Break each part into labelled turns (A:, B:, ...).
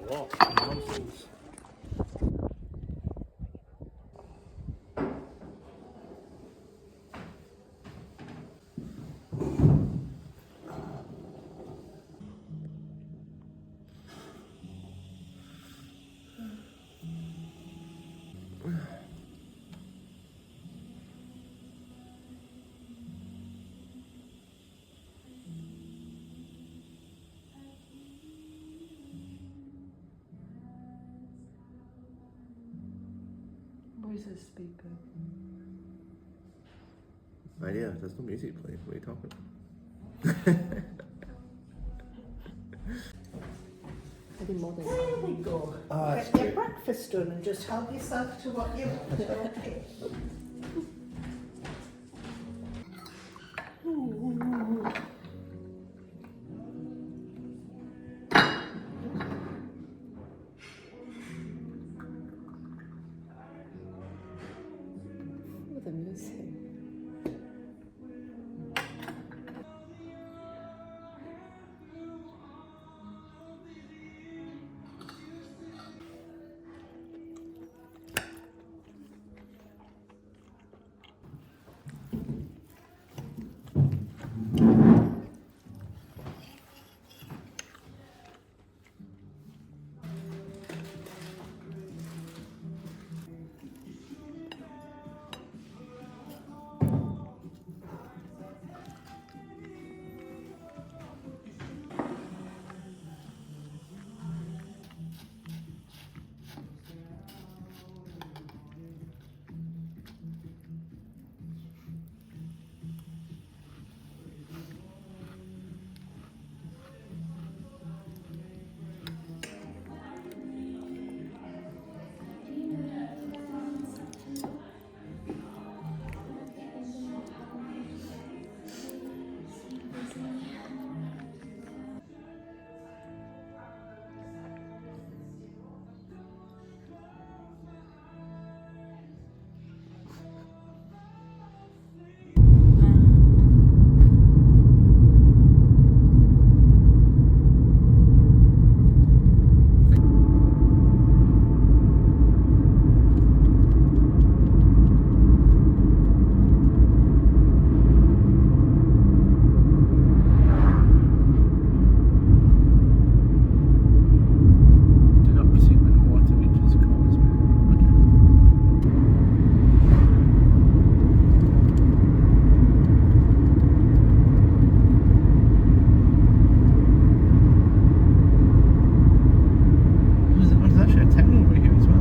A: lot of nonsense.
B: Where's the speaker?
C: Yeah, there's no music playing. What are you talking about?
B: I think more than
D: There we go.
C: Oh, that's
D: Get your
C: great.
D: breakfast done and just help yourself to what you want. Okay.
B: the music.
A: Do not proceed when the water reaches Causeway. There's actually a town over here as well.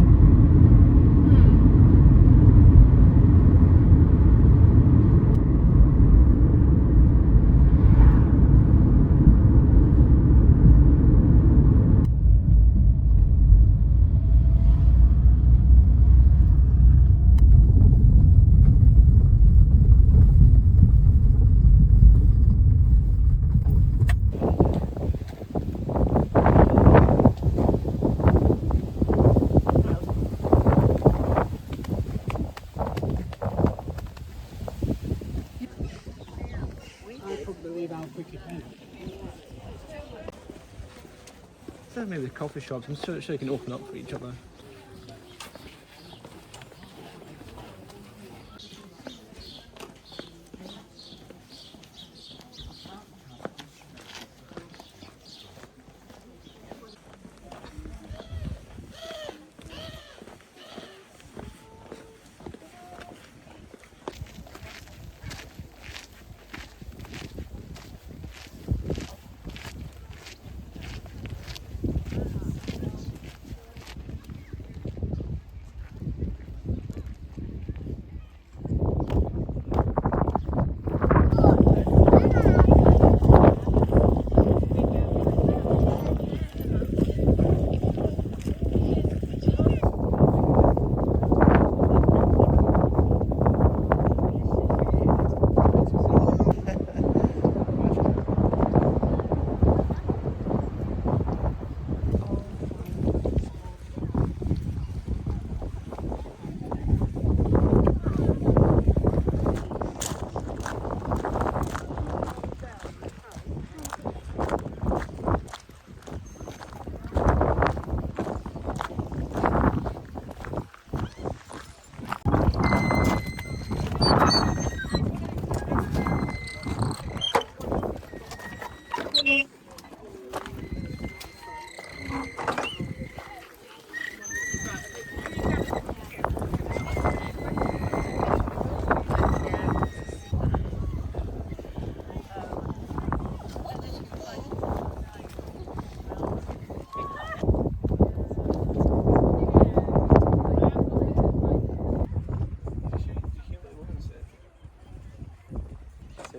E: I couldn't believe how quick it went.
A: So maybe the coffee shops, I'm sure they can open up for each other.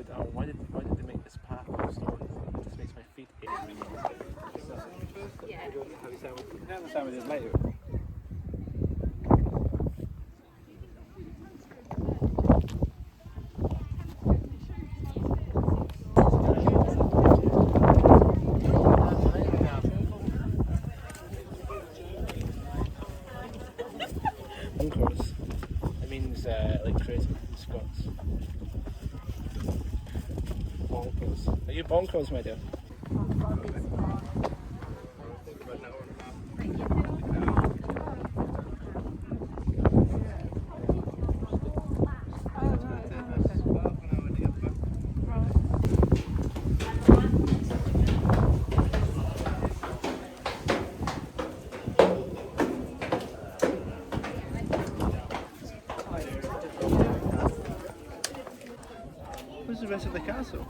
A: said, "Oh, why did they make this path of stone? It just makes my feet ache." Yeah. How you sound? You don't understand what it is later. Bonkers. It means like crazy in Scots. Bonkers. Are you bonkers, my dear? Where's the rest of the castle?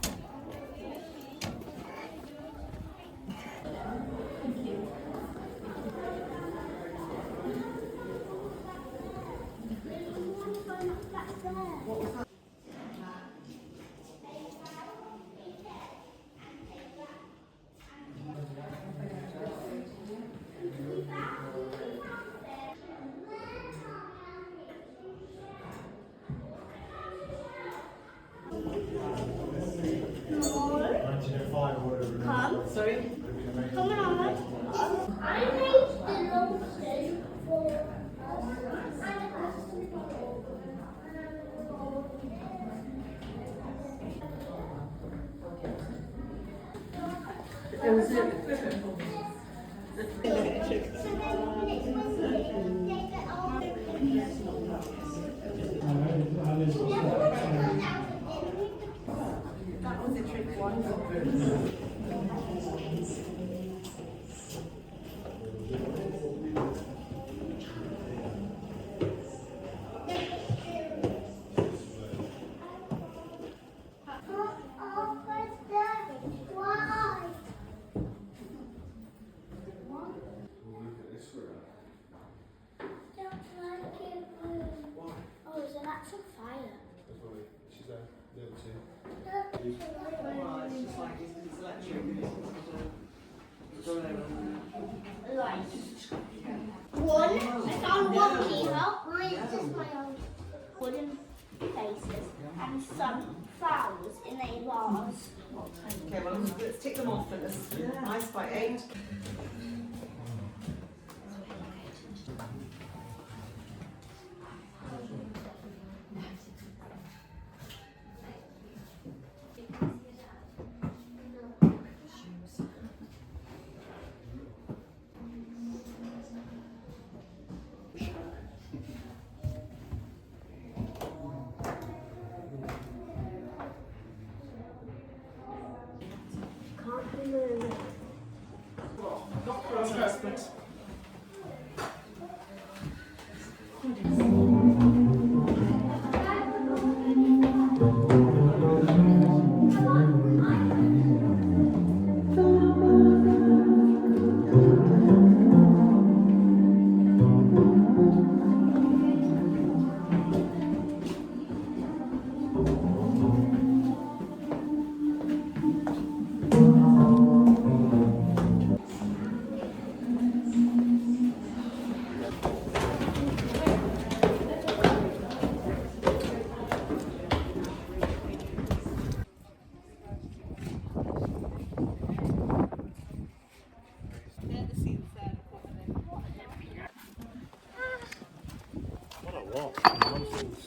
F: Come. Sorry. Come on. I made the lotion for us.
D: That was a trick one.
F: Why? Don't like it. Oh, is an actual fire?
C: She's there. The other two.
F: Right. One. I found one keyhole. Mine is just my own. Wooden faces and some flowers in a vase.
D: Okay, well, let's tick them off first. I spy 8.
F: Can't move.
D: Not for us first, but...
A: What a lot of nonsense.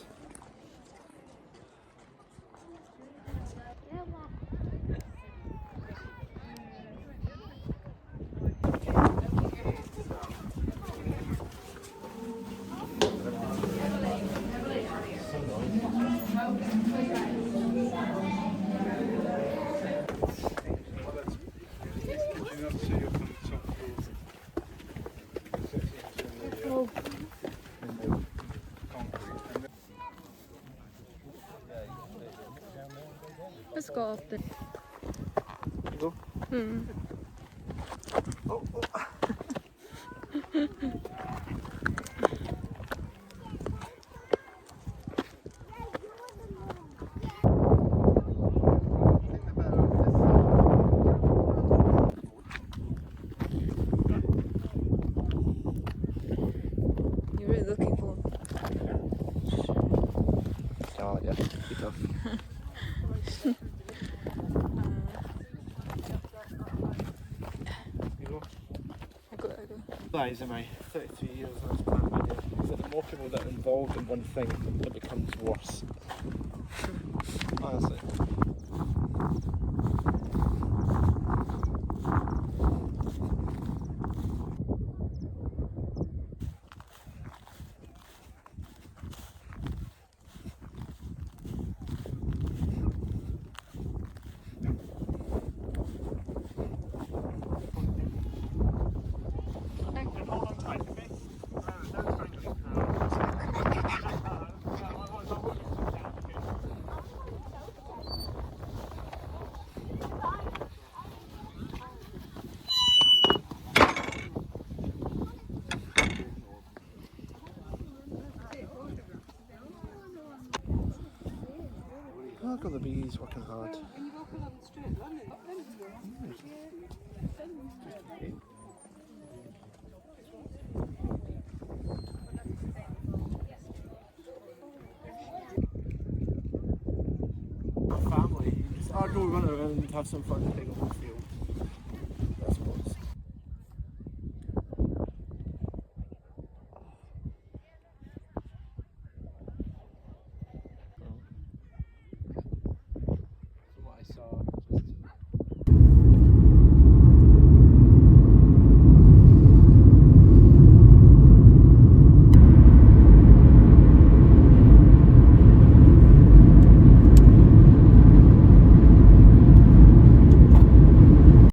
B: Let's go off the.
A: Go.
B: Hmm.
A: You go.
B: I go.
A: Realize in my 33 years on this planet video is that the more people that are involved in one thing, it becomes worse. Honestly. Look at the bees working hard. Family. I'll go run around and have some fun, take a whole field.